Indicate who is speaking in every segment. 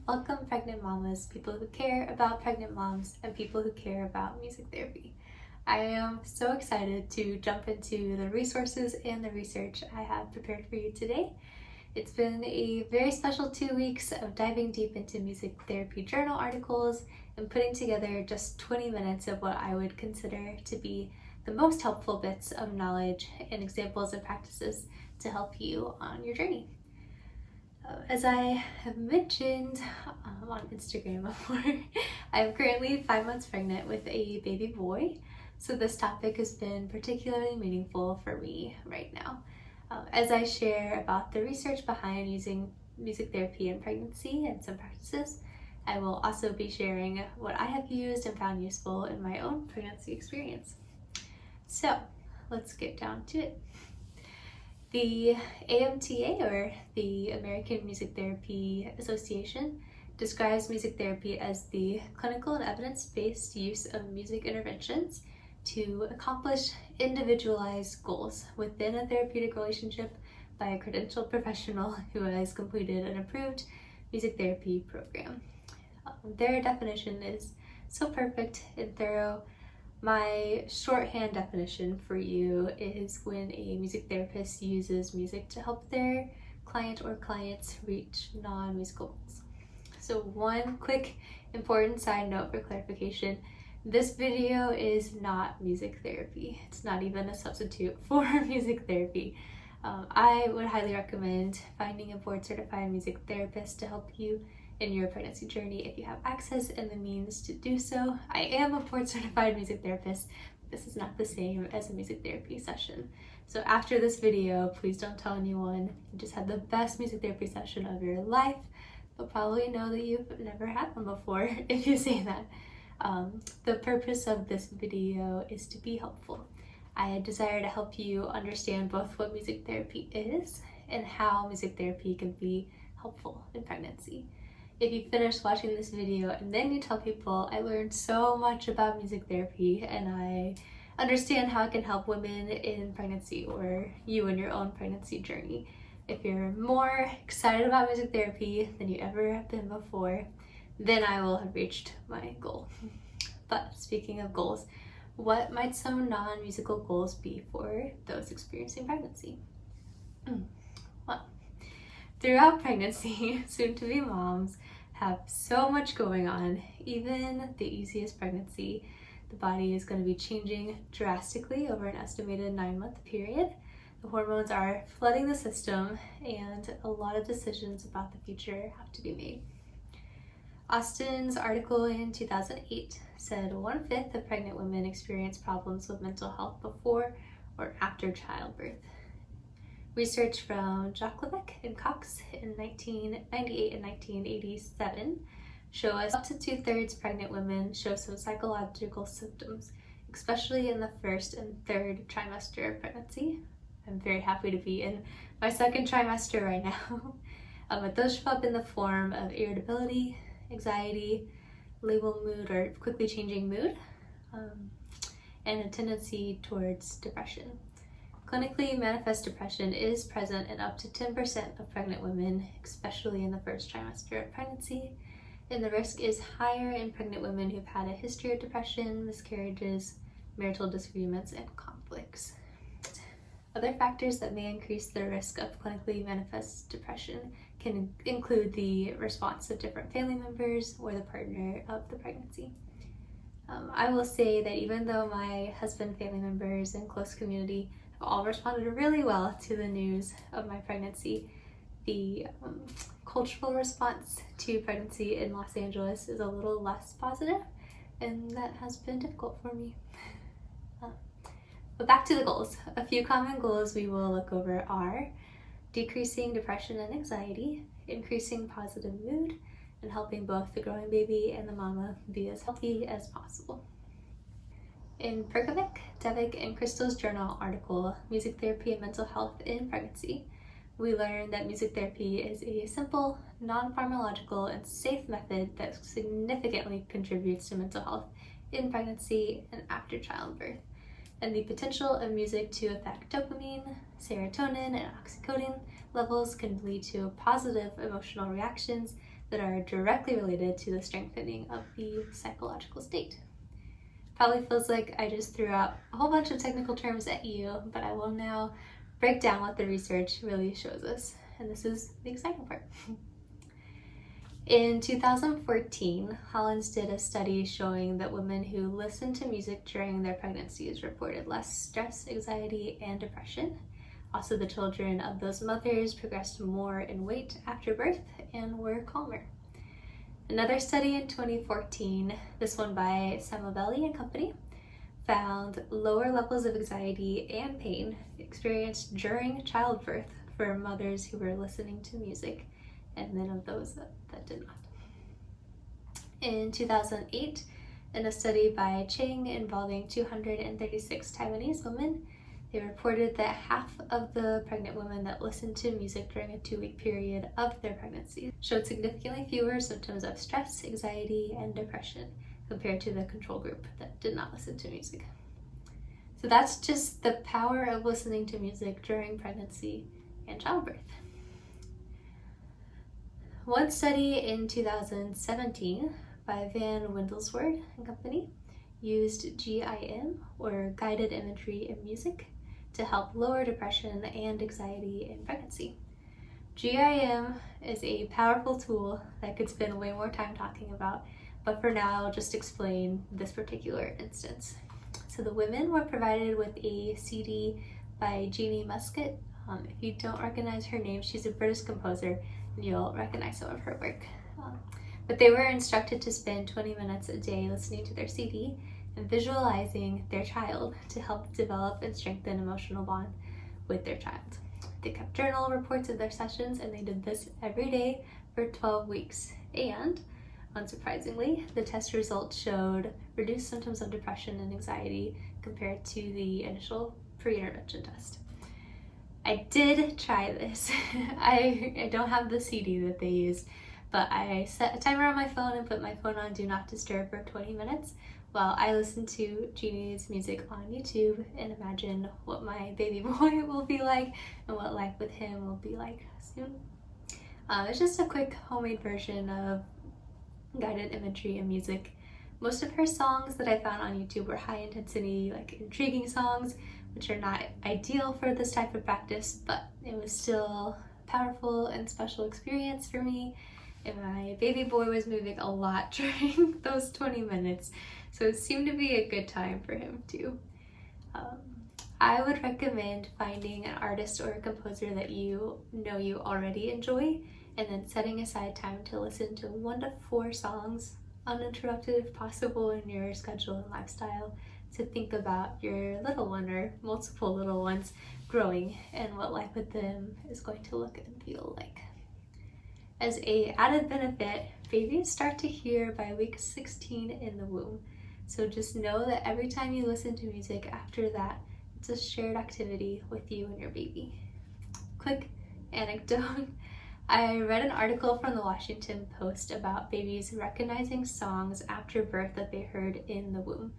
Speaker 1: Welcome pregnant mamas, people who care about pregnant moms, and people who care about music therapy. I am so excited to jump into the resources and the research I have prepared for you today. It's been a very special 2 weeks of diving deep into music therapy journal articles and putting together just 20 minutes of what I would consider to be the most helpful bits of knowledge and examples and practices to help you on your journey. As I have mentioned on Instagram before, I'm currently 5 months pregnant with a baby boy, so this topic has been particularly meaningful for me right now. As I share about the research behind using music therapy in pregnancy and some practices, I will also be sharing what I have used and found useful in my own pregnancy experience. So let's get down to it. The AMTA, or the American Music Therapy Association, describes music therapy as the clinical and evidence-based use of music interventions to accomplish individualized goals within a therapeutic relationship by a credentialed professional who has completed an approved music therapy program. Their definition is so perfect and thorough. My shorthand definition for you is when a music therapist uses music to help their client or clients reach non-musical goals. So one quick important side note for clarification: this video is not music therapy. It's not even a substitute for music therapy. I would highly recommend finding a board-certified music therapist to help you in your pregnancy journey if you have access and the means to do so. I am a board-certified music therapist. This is not the same as a music therapy session. So after this video, please don't tell anyone. You just had the best music therapy session of your life. They'll probably know that you've never had one before if you say that. The purpose of this video is to be helpful. I desire to help you understand both what music therapy is and how music therapy can be helpful in pregnancy. If you finish watching this video and then you tell people, I learned so much about music therapy and I understand how it can help women in pregnancy or you in your own pregnancy journey. If you're more excited about music therapy than you ever have been before, then I will have reached my goal. But speaking of goals, what might some non-musical goals be for those experiencing pregnancy? Well, throughout pregnancy, soon-to-be moms have so much going on. Even the easiest pregnancy, the body is going to be changing drastically over an estimated 9-month period. The hormones are flooding the system, and a lot of decisions about the future have to be made. Austin's article in 2008 said 1/5 of pregnant women experience problems with mental health before or after childbirth. Research from Jacqueline and Cox in 1998 and 1987 show us up to 2/3 pregnant women show some psychological symptoms, especially in the first and third trimester of pregnancy. I'm very happy to be in my second trimester right now. But those show up in the form of irritability, anxiety, labile mood or quickly changing mood, and a tendency towards depression. Clinically manifest depression is present in up to 10% of pregnant women, especially in the first trimester of pregnancy, and the risk is higher in pregnant women who've had a history of depression, miscarriages, marital disagreements, and conflicts. Other factors that may increase the risk of clinically manifest depression can include the response of different family members or the partner of the pregnancy. I will say that even though my husband, family members, and close community have all responded really well to the news of my pregnancy, the cultural response to pregnancy in Los Angeles is a little less positive, and that has been difficult for me. But back to the goals. A few common goals we will look over are decreasing depression and anxiety, increasing positive mood, and helping both the growing baby and the mama be as healthy as possible. In Perkovic, Devik, and Crystal's journal article, Music Therapy and Mental Health in Pregnancy, we learned that music therapy is a simple, non-pharmacological, and safe method that significantly contributes to mental health in pregnancy and after childbirth. And the potential of music to affect dopamine, serotonin, and oxytocin levels can lead to positive emotional reactions that are directly related to the strengthening of the psychological state. Probably feels like I just threw out a whole bunch of technical terms at you, but I will now break down what the research really shows us. And this is the exciting part. In 2014, Hollins did a study showing that women who listened to music during their pregnancies reported less stress, anxiety, and depression. Also, the children of those mothers progressed more in weight after birth and were calmer. Another study in 2014, this one by Samabelli and company, found lower levels of anxiety and pain experienced during childbirth for mothers who were listening to music, and then of those that did not. In 2008, in a study by Chang involving 236 Taiwanese women, they reported that half of the pregnant women that listened to music during a 2-week period of their pregnancy showed significantly fewer symptoms of stress, anxiety, and depression compared to the control group that did not listen to music. So that's just the power of listening to music during pregnancy and childbirth. One study in 2017 by Van Windelswerd and company used GIM, or guided imagery in music, to help lower depression and anxiety in pregnancy. GIM is a powerful tool that I could spend way more time talking about, but for now I'll just explain this particular instance. So the women were provided with a CD by Jeannie Muscat. If you don't recognize her name, she's a British composer, and you'll recognize some of her work. But they were instructed to spend 20 minutes a day listening to their CD and visualizing their child to help develop and strengthen emotional bond with their child. They kept journal reports of their sessions, and they did this every day for 12 weeks. And unsurprisingly, the test results showed reduced symptoms of depression and anxiety compared to the initial pre-intervention test. I did try this. I don't have the CD that they used, but I set a timer on my phone and put my phone on Do Not Disturb for 20 minutes while I listen to Jeannie's music on YouTube and imagine what my baby boy will be like and what life with him will be like soon. It's just a quick homemade version of guided imagery and music. Most of her songs that I found on YouTube were high intensity, like intriguing songs, which are not ideal for this type of practice, but it was still a powerful and special experience for me. And my baby boy was moving a lot during those 20 minutes, so it seemed to be a good time for him too. I would recommend finding an artist or a composer that you know you already enjoy, and then setting aside time to listen to 1 to 4 songs, uninterrupted if possible in your schedule and lifestyle, to think about your little one or multiple little ones growing and what life with them is going to look and feel like. As an added benefit, babies start to hear by week 16 in the womb. So just know that every time you listen to music after that, it's a shared activity with you and your baby. Quick anecdote. I read an article from the Washington Post about babies recognizing songs after birth that they heard in the womb.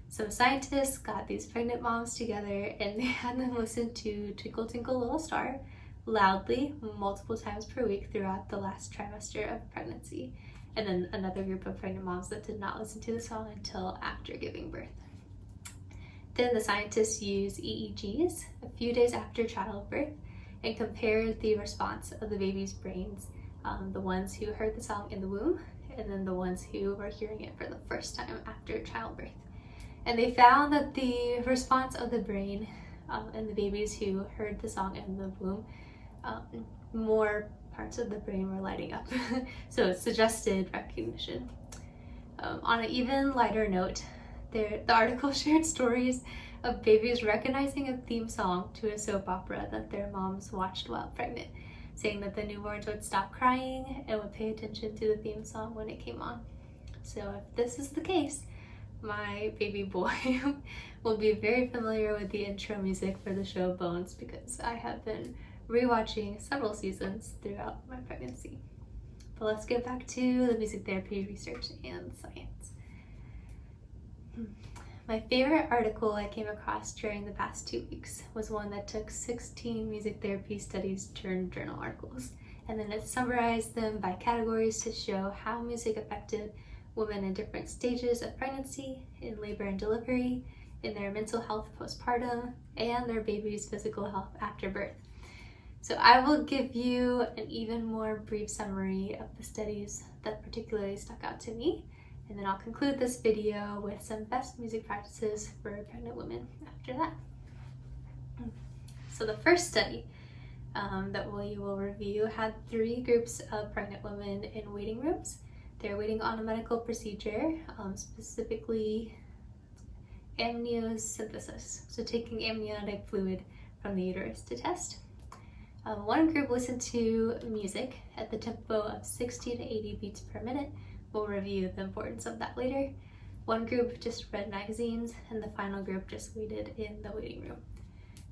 Speaker 1: Some scientists got these pregnant moms together and they had them listen to Twinkle Twinkle Little Star loudly multiple times per week throughout the last trimester of pregnancy, and then another group of pregnant moms that did not listen to the song until after giving birth. Then the scientists used EEGs a few days after childbirth and compared the response of the baby's brains, the ones who heard the song in the womb and then the ones who were hearing it for the first time after childbirth. And they found that the response of the brain in the babies who heard the song in the womb, more parts of the brain were lighting up. So it suggested recognition. On an even lighter note, the article shared stories of babies recognizing a theme song to a soap opera that their moms watched while pregnant, saying that the newborns would stop crying and would pay attention to the theme song when it came on. So if this is the case, my baby boy will be very familiar with the intro music for the show Bones, because I have been rewatching several seasons throughout my pregnancy. But let's get back to the music therapy research and science. My favorite article I came across during the past 2 weeks was one that took 16 music therapy studies turned journal articles and then it summarized them by categories to show how music affected women in different stages of pregnancy, in labor and delivery, in their mental health postpartum, and their baby's physical health after birth. So I will give you an even more brief summary of the studies that particularly stuck out to me, and then I'll conclude this video with some best music practices for pregnant women after that. So the first study that we will review had 3 groups of pregnant women in waiting rooms. They're waiting on a medical procedure, specifically amniocentesis, so taking amniotic fluid from the uterus to test. One group listened to music at the tempo of 60 to 80 beats per minute. We'll review the importance of that later. One group just read magazines, and the final group just waited in the waiting room.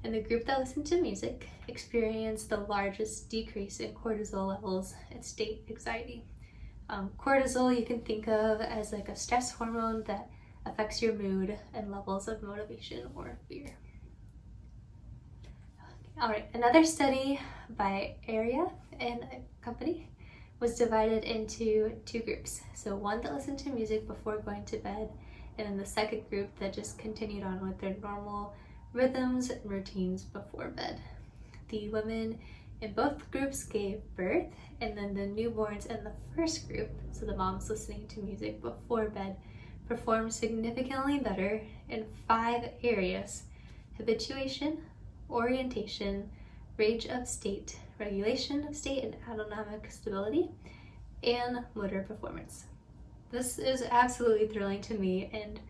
Speaker 1: And the group that listened to music experienced the largest decrease in cortisol levels and state anxiety. Cortisol you can think of as like a stress hormone that affects your mood and levels of motivation or fear. All right, another study by Area and a company was divided into 2 groups. So one that listened to music before going to bed, and then the second group that just continued on with their normal rhythms and routines before bed. The women in both groups gave birth, and then the newborns in the first group, so the moms listening to music before bed, performed significantly better in 5 areas: habituation, orientation, range of state, regulation of state and autonomic stability, and motor performance. This is absolutely thrilling to me, and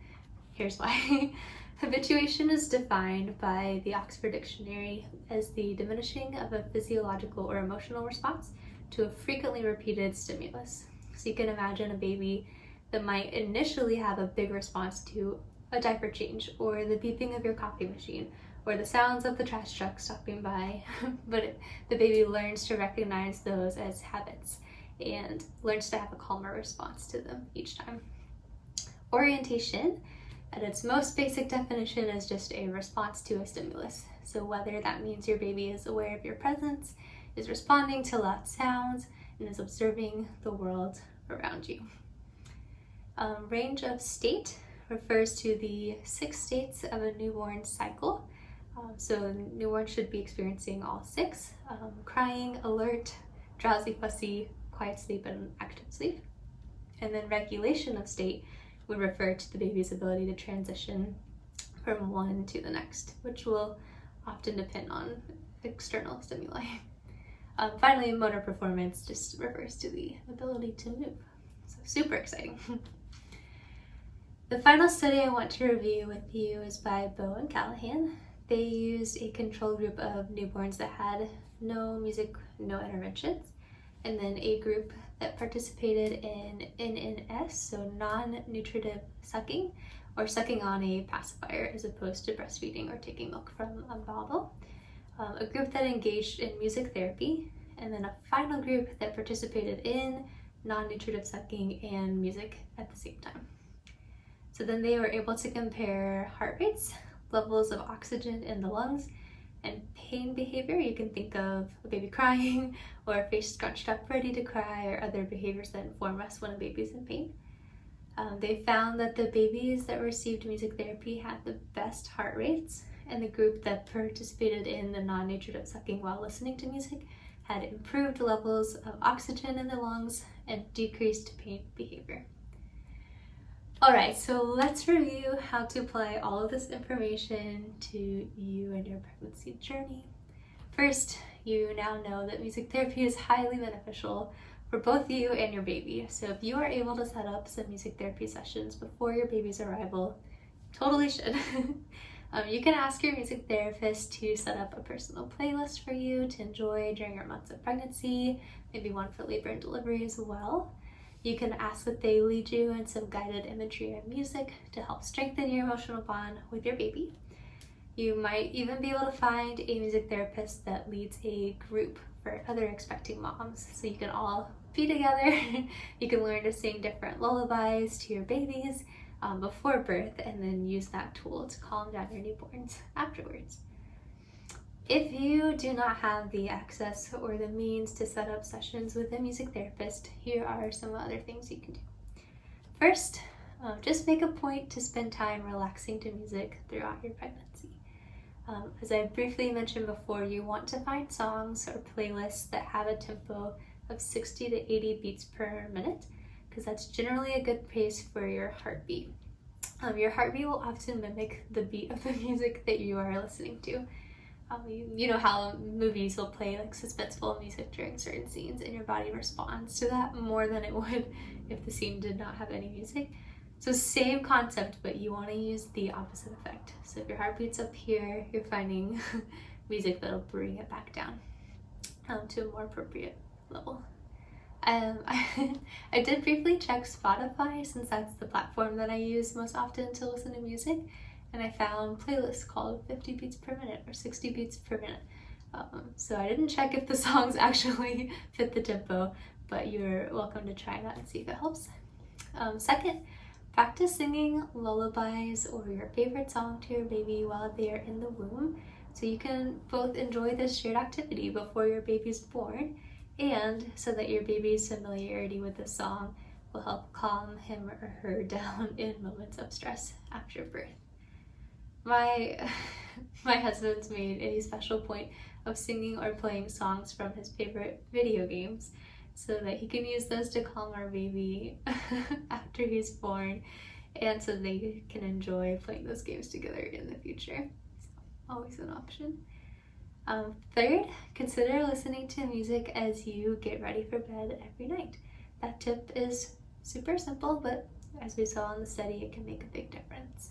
Speaker 1: here's why. Habituation is defined by the Oxford Dictionary as the diminishing of a physiological or emotional response to a frequently repeated stimulus. So you can imagine a baby that might initially have a big response to a diaper change, or the beeping of your coffee machine, or the sounds of the trash truck stopping by, but the baby learns to recognize those as habits and learns to have a calmer response to them each time. Orientation, at its most basic definition, is just a response to a stimulus. So whether that means your baby is aware of your presence, is responding to loud sounds, and is observing the world around you. Range of state refers to the 6 states of a newborn cycle. So newborn should be experiencing all 6: crying, alert, drowsy, fussy, quiet sleep, and active sleep. And then regulation of state would refer to the baby's ability to transition from one to the next, which will often depend on external stimuli. Finally, motor performance just refers to the ability to move. So super exciting. The final study I want to review with you is by Bow and Callahan. They used a control group of newborns that had no music, no interventions, and then a group that participated in NNS, so non-nutritive sucking, or sucking on a pacifier as opposed to breastfeeding or taking milk from a bottle. A group that engaged in music therapy, and then a final group that participated in non-nutritive sucking and music at the same time. So then they were able to compare heart rates, levels of oxygen in the lungs, and pain behavior. You can think of a baby crying, or a face scrunched up ready to cry, or other behaviors that inform us when a baby's in pain. They found that the babies that received music therapy had the best heart rates, and the group that participated in the non-nutritive sucking while listening to music had improved levels of oxygen in the lungs and decreased pain behavior. Alright, so let's review how to apply all of this information to you and your pregnancy journey. First, you now know that music therapy is highly beneficial for both you and your baby. So if you are able to set up some music therapy sessions before your baby's arrival, totally should. You can ask your music therapist to set up a personal playlist for you to enjoy during your months of pregnancy, maybe one for labor and delivery as well. You can ask that they lead you in some guided imagery and music to help strengthen your emotional bond with your baby. You might even be able to find a music therapist that leads a group for other expecting moms, so you can all be together. You can learn to sing different lullabies to your babies before birth, and then use that tool to calm down your newborns afterwards. If you do not have the access or the means to set up sessions with a music therapist, here are some other things you can do. First, just make a point to spend time relaxing to music throughout your pregnancy. As I briefly mentioned before, you want to find songs or playlists that have a tempo of 60 to 80 beats per minute, because that's generally a good pace for your heartbeat. Your heartbeat will often mimic the beat of the music that you are listening to. You know how movies will play like suspenseful music during certain scenes, and your body responds to that more than it would if the scene did not have any music. So same concept, but you want to use the opposite effect. So if your heartbeat's up here, you're finding music that'll bring it back down to a more appropriate level. I did briefly check Spotify, since that's the platform that I use most often to listen to music, and I found playlists called 50 beats per minute or 60 beats per minute. So I didn't check if the songs actually fit the tempo, but you're welcome to try that and see if it helps. Second, practice singing lullabies or your favorite song to your baby while they are in the womb, so you can both enjoy this shared activity before your baby's born, and so that your baby's familiarity with the song will help calm him or her down in moments of stress after birth. My husband's made a special point of singing or playing songs from his favorite video games so that he can use those to calm our baby after he's born, and so they can enjoy playing those games together in the future. So, always an option. Third, consider listening to music as you get ready for bed every night. That tip is super simple, but as we saw in the study, it can make a big difference.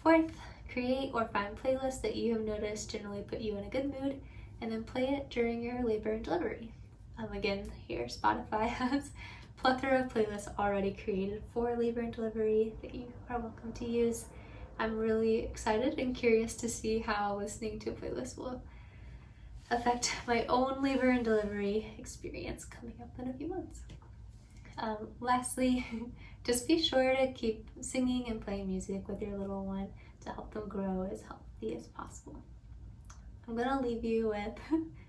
Speaker 1: Fourth, create or find playlists that you have noticed generally put you in a good mood, and then play it during your labor and delivery. Again, here Spotify has a plethora of playlists already created for labor and delivery that you are welcome to use. I'm really excited and curious to see how listening to a playlist will affect my own labor and delivery experience coming up in a few months. Lastly, just be sure to keep singing and playing music with your little one to help them grow as healthy as possible. I'm going to leave you with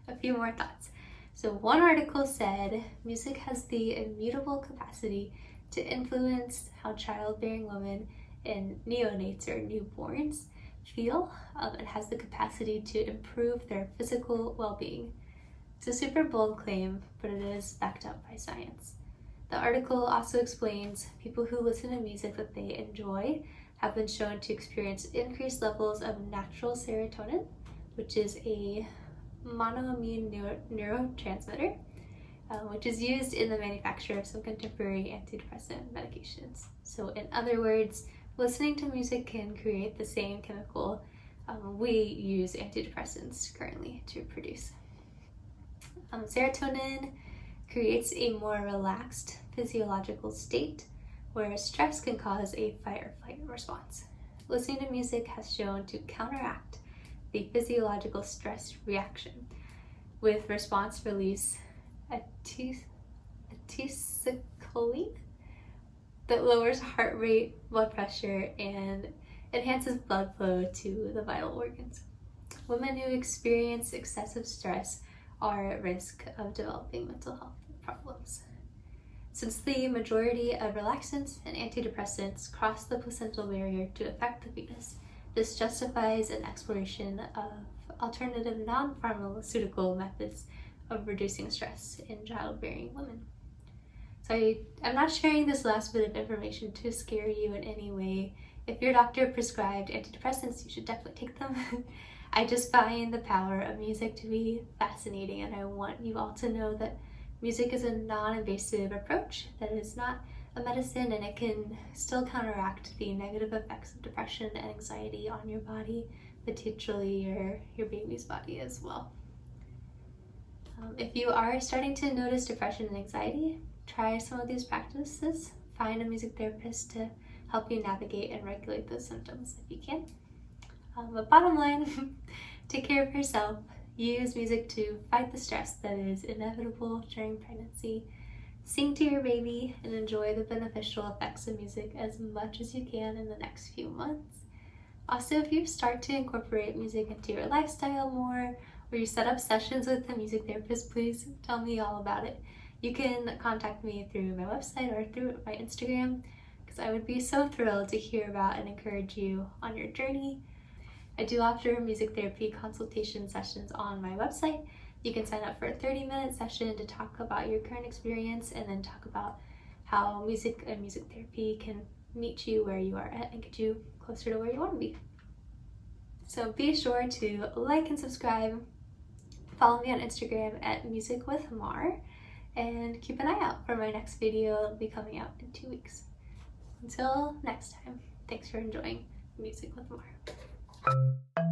Speaker 1: a few more thoughts. So one article said music has the immutable capacity to influence how childbearing women and neonates or newborns feel. It has the capacity to improve their physical well-being. It's a super bold claim, but it is backed up by science. The article also explains people who listen to music that they enjoy have been shown to experience increased levels of natural serotonin, which is a monoamine neurotransmitter, which is used in the manufacture of some contemporary antidepressant medications. So in other words, listening to music can create the same chemical we use antidepressants currently to produce. Serotonin creates a more relaxed physiological state, whereas stress can cause a fight or flight response. Listening to music has shown to counteract the physiological stress reaction with response release acetylcholine that lowers heart rate, blood pressure, and enhances blood flow to the vital organs. Women who experience excessive stress are at risk of developing mental health problems. Since the majority of relaxants and antidepressants cross the placental barrier to affect the fetus, this justifies an exploration of alternative non-pharmaceutical methods of reducing stress in childbearing women. So I'm not sharing this last bit of information to scare you in any way. If your doctor prescribed antidepressants, you should definitely take them. I just find the power of music to be fascinating, and I want you all to know that music is a non-invasive approach that is not a medicine, and it can still counteract the negative effects of depression and anxiety on your body, potentially your baby's body as well. If you are starting to notice depression and anxiety, try some of these practices. Find a music therapist to help you navigate and regulate those symptoms if you can. But bottom line, take care of yourself. Use music to fight the stress that is inevitable during pregnancy. Sing to your baby and enjoy the beneficial effects of music as much as you can in the next few months. Also, if you start to incorporate music into your lifestyle more, or you set up sessions with a music therapist, please tell me all about it. You can contact me through my website or through my Instagram, because I would be so thrilled to hear about and encourage you on your journey. I do offer music therapy consultation sessions on my website. You can sign up for a 30-minute session to talk about your current experience and then talk about how music and music therapy can meet you where you are at and get you closer to where you want to be. So be sure to like and subscribe. Follow me on Instagram at musicwithmar, and keep an eye out for my next video. It'll be coming out in 2 weeks. Until next time, thanks for enjoying Music with Mar.